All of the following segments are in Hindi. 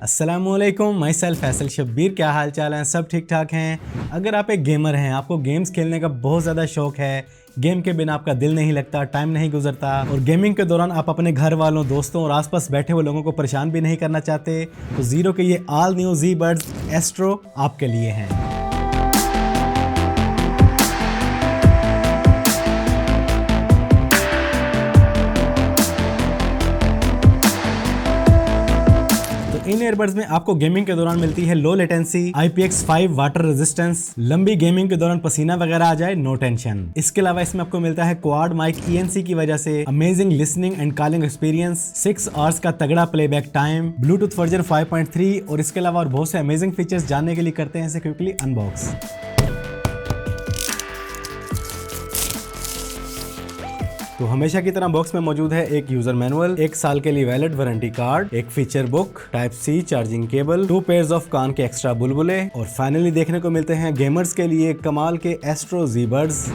अस्सलामुअलैकुम, माई सेल्फ फैसल शब्बीर। क्या हाल चाल है? सब ठीक ठाक हैं। अगर आप एक गेमर हैं, आपको गेम्स खेलने का बहुत ज़्यादा शौक है, गेम के बिना आपका दिल नहीं लगता, टाइम नहीं गुजरता और गेमिंग के दौरान आप अपने घर वालों, दोस्तों और आसपास बैठे हुए लोगों को परेशान भी नहीं करना चाहते, तो ज़ीरो के ये ऑल न्यू जी बड्स एस्ट्रो आपके लिए हैं। इन ईयरबड्स में आपको गेमिंग के दौरान मिलती है low latency, IPX5 water resistance, लंबी गेमिंग के दौरान पसीना वगैरह आ जाए नो टेंशन। इसके अलावा इसमें आपको मिलता है क्वाड माइक ENC की वजह से amazing listening and calling experience, 6 hours का तगड़ा प्लेबैक टाइम, ब्लूटूथ वर्जन 5.3 और इसके अलावा और बहुत से अमेजिंग फीचर्स जानने के लिए करते हैं इसे क्विकली अनबॉक्स। तो हमेशा की तरह बॉक्स में मौजूद है एक यूजर मैनुअल, 1 साल के लिए वैलिड वारंटी कार्ड, एक feature book, Type-C charging cable, 2 pairs of कान के एक्स्ट्रा बुलबुले और फाइनली देखने को मिलते हैं गेमर्स के लिए कमाल के एस्ट्रो जी बड्स।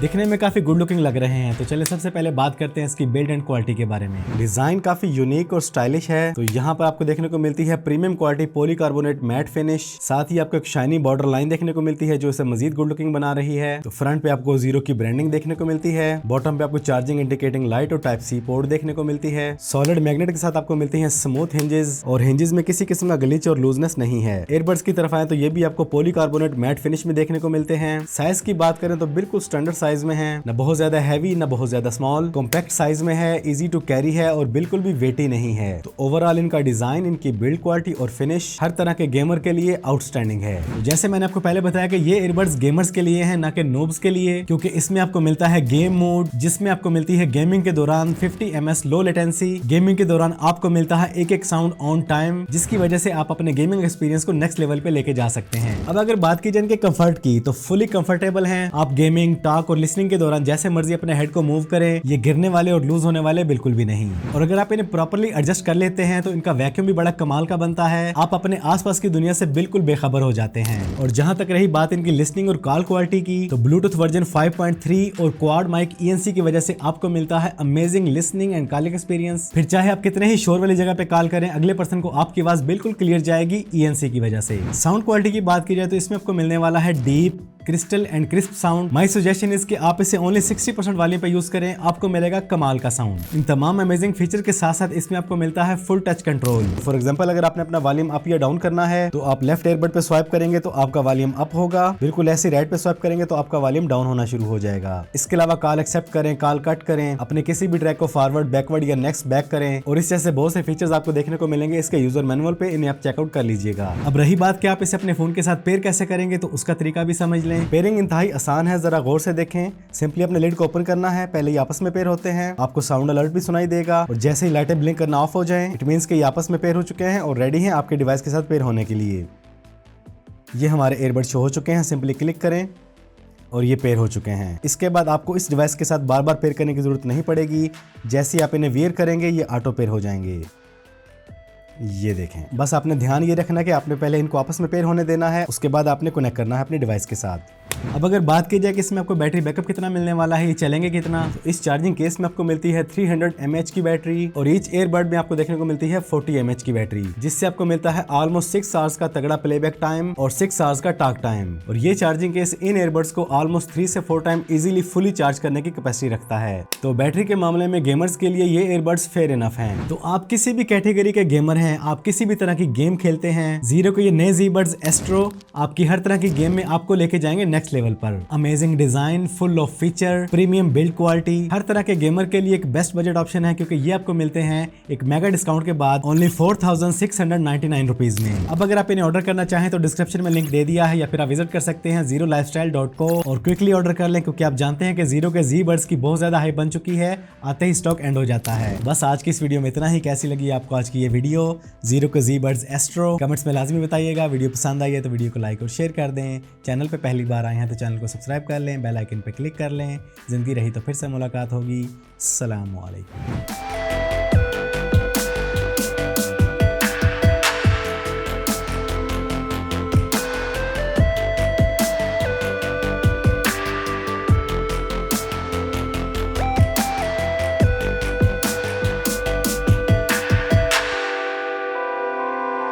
दिखने में काफी गुड लुकिंग लग रहे हैं, तो चलिए सबसे पहले बात करते हैं इसकी बिल्ड एंड क्वालिटी के बारे में। डिजाइन काफी यूनिक और स्टाइलिश है। तो यहाँ पर आपको देखने को मिलती है premium quality polycarbonate matte finish, साथ ही आपको एक शाइनी बॉर्डर लाइन देखने को मिलती है जो इसे मजीद गुड लुकिंग बना रही है। तो फ्रंट पे आपको ज़ीरो की ब्रांडिंग देखने को मिलती है, बॉटम पे आपको चार्जिंग इंडिकेटिंग लाइट और Type-C पोर्ट देखने को मिलती है। सॉलिड मैग्नेट के साथ आपको मिलती है स्मूथ हिंजेस और हिंजेस में किसी किस्म का ग्लिच और लूजनेस नहीं है। एयरबड्स की तरफ आए तो ये भी आपको पॉलीकार्बोनेट मैट फिनिश में देखने को मिलते हैं। साइज की बात करें तो बिल्कुल स्टैंडर्ड साइज में है, न बहुत ज्यादा हैवी न बहुत ज्यादा स्मॉल, कॉम्पैक्ट साइज में है, इजी टू कैरी है और बिल्कुल भी वेटी नहीं है। तो ओवरऑल इनका डिजाइन, इनकी बिल्ड क्वालिटी और फिनिश हर तरह के गेमर के लिए आउटस्टैंडिंग है। तो जैसे मैंने आपको पहले बताया कि ये ईयरबड्स गेमर्स के लिए हैं, ना कि नूब्स के लिए, क्योंकि इसमें आपको मिलता है गेम मोड जिसमें आपको मिलती है गेमिंग के दौरान 50 ms लो लेटेंसी। गेमिंग के दौरान आपको मिलता है एक साउंड ऑन टाइम, जिसकी वजह से आप अपने गेमिंग एक्सपीरियंस को नेक्स्ट लेवल पे लेके जा सकते हैं। अब अगर बात की जाए इनके कंफर्ट की, तो फुली कंफर्टेबल हैं। आप गेमिंग, टॉक और लिसनिंग के दौरान जैसे मर्जी अपने हेड को मूव करें, ये गिरने वाले और लूज होने वाले बिल्कुल भी नहीं। और अगर आप इन्हें प्रॉपर्ली एडजस्ट कर लेते हैं तो इनका वैक्यूम भी बड़ा कमाल का बनता है। आप अपने आसपास की दुनिया से बिल्कुल बेखबर हो जाते हैं। और जहां तक रही बात इनकी लिसनिंग और कॉल क्वालिटी की, तो ब्लूटूथ वर्जन 5.3 और क्वाड माइक ENC की वजह से आपको मिलता है amazing listening and calling experience. फिर चाहे आप कितने ही शोर वाली जगह पे कॉल करें, अगले पर्सन को आपकी आवाज बिल्कुल क्लियर जाएगी ENC की वजह से। साउंड क्वालिटी की बात की जाए तो इसमें आपको मिलने वाला है deep, crystal and crisp sound. My suggestion is कि आप इसे ओनली 60% वॉल्यूम पे यूज करें, आपको मिलेगा कमाल का साउंड। इन तमाम अमेजिंग फीचर के साथ साथ इसमें आपको मिलता है full touch control. For example, अगर आपने अपना वॉल्यूम अप या डाउन करना है तो आप लेफ्ट एयरबड पे स्वाइप करेंगे तो आपका वॉल्यूम अप होगा, बिल्कुल ऐसे राइट पे स्वाइप करेंगे तो आपका वॉल्यूम डाउन होना शुरू हो जाएगा। इसके अलावा कॉल एक्सेप्ट करें, कॉल कट करें, अपने किसी भी ट्रैक को फॉरवर्ड, बैकवर्ड या नेक्स्ट बैक करें और इस जैसे बहुत से फीचर्स आपको देखने को मिलेंगे इसके यूजर मैनुअल पे, इन्हें आप चेकआउट कर लीजिएगा। अब रही बात कि आप इसे अपने फोन के साथ पेयर कैसे करेंगे, तो उसका तरीका भी समझ लें। पेयरिंग इंतहाई आसान है, जरा गौर से देखें। सिंपली अपने लिड को ओपन करना है, पहले ये आपस में पेयर होते हैं, आपको साउंड अलर्ट भी सुनाई देगा और जैसे ही लाइटें ब्लिंक करना ऑफ हो जाएं, इट मींस कि ये आपस में पेयर हो चुके हैं और रेडी हैं आपके डिवाइस के साथ पेयर होने के लिए। ये हमारे ईयरबड शो हो चुके हैं, सिंपली क्लिक करें और ये पेयर हो चुके हैं। इसके बाद आपको इस डिवाइस के साथ बार बार पेयर करने की जरूरत नहीं पड़ेगी, जैसे ही आप इन्हें वियर करेंगे ये ऑटो पेयर हो जाएंगे। ये देखें, बस आपने ध्यान ये रखना कि आपने पहले इनको आपस में पेयर होने देना है, उसके बाद आपने कनेक्ट करना है अपने डिवाइस के साथ। अब अगर बात की जाए कि इसमें आपको बैटरी बैकअप कितना मिलने वाला है, ये चलेंगे कितना, तो इस चार्जिंग केस में आपको मिलती है 300 mAh की बैटरी और ईच एयरबड में आपको देखने को मिलती है 40 mAh की बैटरी, जिससे आपको मिलता है ऑलमोस्ट 6 आवर्स का तगड़ा प्लेबैक टाइम और 6 आवर्स का टॉक टाइम। और ये चार्जिंग केस इन एयरबड्स को ऑलमोस्ट 3 से 4 टाइम इजीली फुली चार्ज करने की कैपेसिटी रखता है। तो बैटरी के मामले में गेमर्स के लिए ये एयरबड्स फेयर इनफ हैं। तो आप किसी भी कैटेगरी के गेमर हैं, आप किसी भी तरह की गेम खेलते हैं, ज़ीरो के ये नए जी बड्स एस्ट्रो आपकी हर तरह की गेम में आपको लेके जाएंगे नेक्स्ट लेवल पर। Amazing design, full of feature, premium build quality, हर तरह के गेमर के लिए एक बेस्ट बजट ऑप्शन है, क्योंकि ये आपको मिलते हैं एक मेगा डिस्काउंट के बाद ओनली 4699 रुपीज में। अब अगर आप इन्हें ऑर्डर करना चाहें तो डिस्क्रिप्शन में लिंक दे दिया है, या फिर आप विजिट कर सकते हैं zerolifestyle.co और क्विकली ऑर्डर कर लें, क्योंकि आप जानते हैं कि ज़ीरो के जी बड्स की बहुत ज्यादा हाइप बन चुकी है, आते ही स्टॉक एंड हो जाता है। बस आज की इस वीडियो में इतना ही। कैसी लगी आपको आज की ये वीडियो ज़ीरो के जी बड्स एस्ट्रो, कमेंट्स में लाजमी बताइएगा। वीडियो पसंद आई है तो वीडियो को लाइक और शेयर कर दें। चैनल पे पहली बार आए हैं तो चैनल को सब्सक्राइब कर लें, बेल आइकन पे क्लिक कर लें। जिंदगी रही तो फिर से मुलाकात होगी। अस्सलाम वालेकुम।